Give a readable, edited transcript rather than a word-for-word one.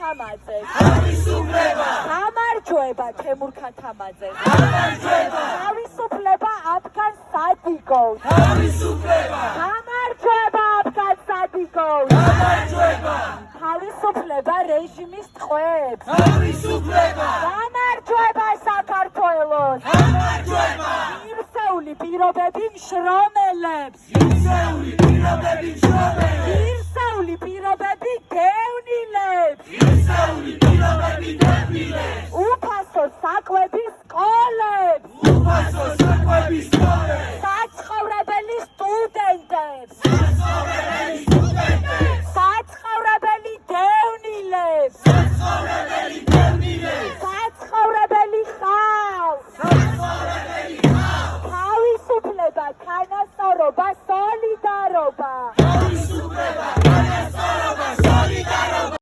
ქათამაძეს. თავისუფლება! გამარჯვება თემურ ქათამაძეს. გამარჯვება! თავისუფლება აფგან სადიკოვს. თავისუფლება! გამარჯვება აფგან სადიკოვს. გამარჯვება! თავისუფლება რეჟიმის ტყვეებს. თავისუფლება! გამარჯვება საქართველოს. გამარჯვება! ღირსეული პირობები მშრომელებს. ღირსეული პირობები მშრომელებს. ღირსეული პირობები